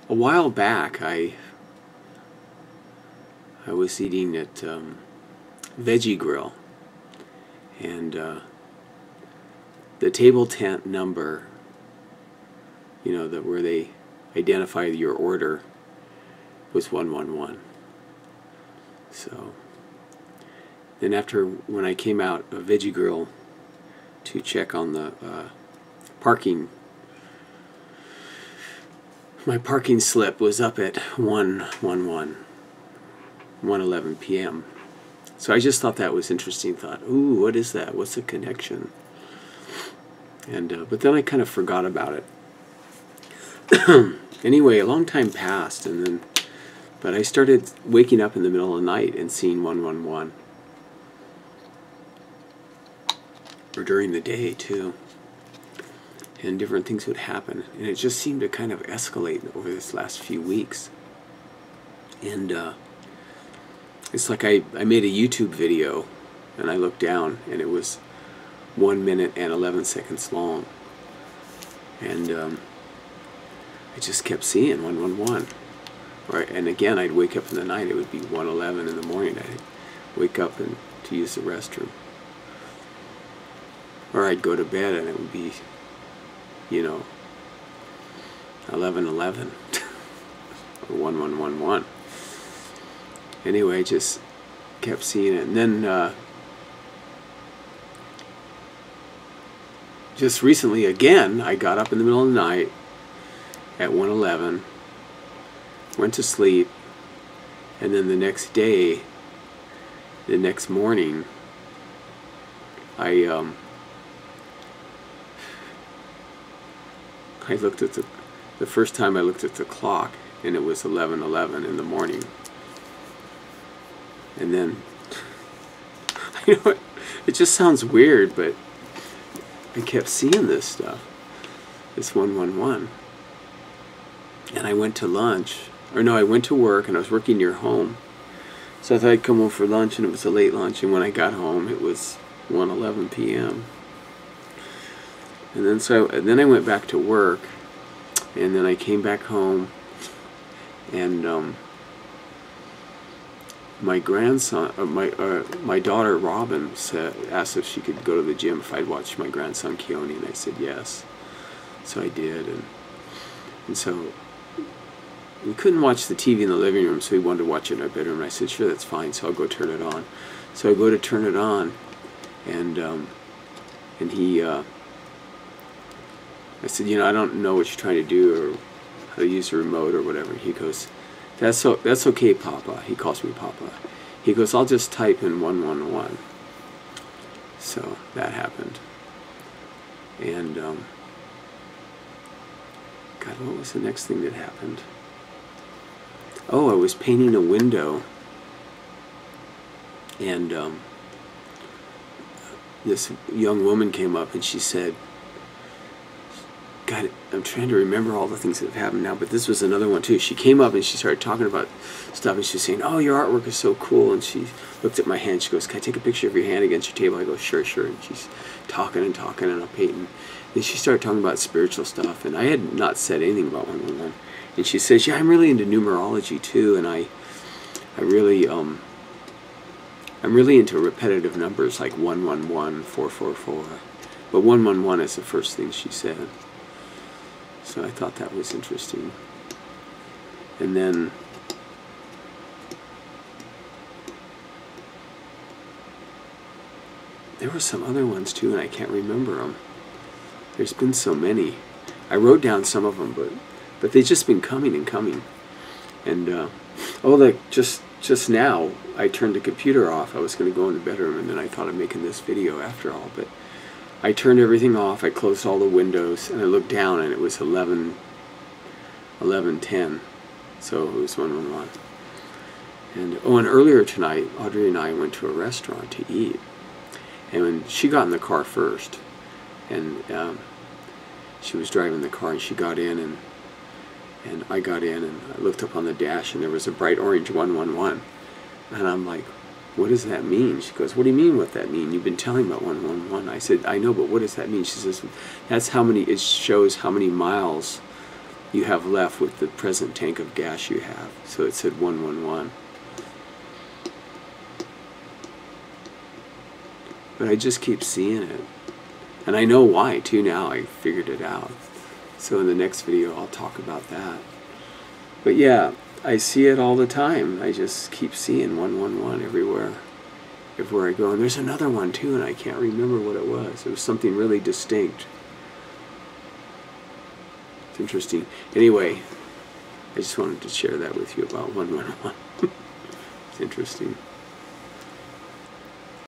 A while back, I was eating at Veggie Grill, and the table tent number, you know, where they identify your order, was 111. So then when I came out of Veggie Grill to check on the parking, my parking slip was up at 1:11 p.m. So I just thought that was interesting. Thought, ooh, what is that? What's the connection? And but then I kind of forgot about it. Anyway, a long time passed, but I started waking up in the middle of the night and seeing 111, or during the day too. And different things would happen, and it just seemed to kind of escalate over this last few weeks. And it's like I made a YouTube video, and I looked down, and it was 1 minute and 11 seconds long, and I just kept seeing 111. And again, I'd wake up in the night, it would be 1:11 in the morning. I'd wake up to use the restroom, or I'd go to bed, and it would be, you know, 11:11 or 1111. Anyway, I just kept seeing it, and then just recently again, I got up in the middle of the night at 1:11, went to sleep, and then the next morning, I looked at the first time I looked at the clock, and it was 11:11 in the morning. And then, you know, it just sounds weird, but I kept seeing this stuff, this 111. And I went to lunch, or no, I went to work, and I was working near home. So I thought I'd come home for lunch, and it was a late lunch, and when I got home, it was 1:11 p.m. And then I went back to work, and then I came back home, and my grandson, my daughter Robin, asked if she could go to the gym if I'd watch my grandson Keone, and I said yes. So I did, and so we couldn't watch the TV in the living room, so we wanted to watch it in our bedroom. And I said, sure, that's fine. So I'll go turn it on. So I go to turn it on, and he. I said, you know, I don't know what you're trying to do or how to use the remote or whatever. He goes, that's okay, Papa. He calls me Papa. He goes, I'll just type in 111. So that happened. And God, what was the next thing that happened? Oh, I was painting a window, and this young woman came up, and she said, God, I'm trying to remember all the things that have happened now, but this was another one too. She came up and she started talking about stuff, and she was saying, oh, your artwork is so cool. And she looked at my hand. She goes, can I take a picture of your hand against your table? I go, sure, sure. And she's talking and talking, and I'm painting. And she started talking about spiritual stuff, and I had not said anything about 111. And she says, yeah, I'm really into numerology too, and I'm really into repetitive numbers like 111, 444. But 111 is the first thing she said. So I thought that was interesting. And then there were some other ones too, and I can't remember them. There's been so many. I wrote down some of them, but they've just been coming and coming. And just now I turned the computer off. I was going to go in the bedroom, and then I thought of making this video after all, but I turned everything off, I closed all the windows, and I looked down, and it was 11:10, so it was 111. And earlier tonight, Audrey and I went to a restaurant to eat, and when she got in the car first, and she was driving the car, and she got in, and I got in, and I looked up on the dash, and there was a bright orange 111, and I'm like, what does that mean? She goes, what do you mean what that mean? You've been telling about 111. I said, I know, but what does that mean? She says, that's how many, it shows how many miles you have left with the present tank of gas you have. So it said 111. But I just keep seeing it. And I know why too now. I figured it out. So in the next video I'll talk about that. But yeah, I see it all the time. I just keep seeing 111 everywhere I go. And there's another one too, and I can't remember what it was. It was something really distinct. It's interesting. Anyway, I just wanted to share that with you about 111. It's interesting.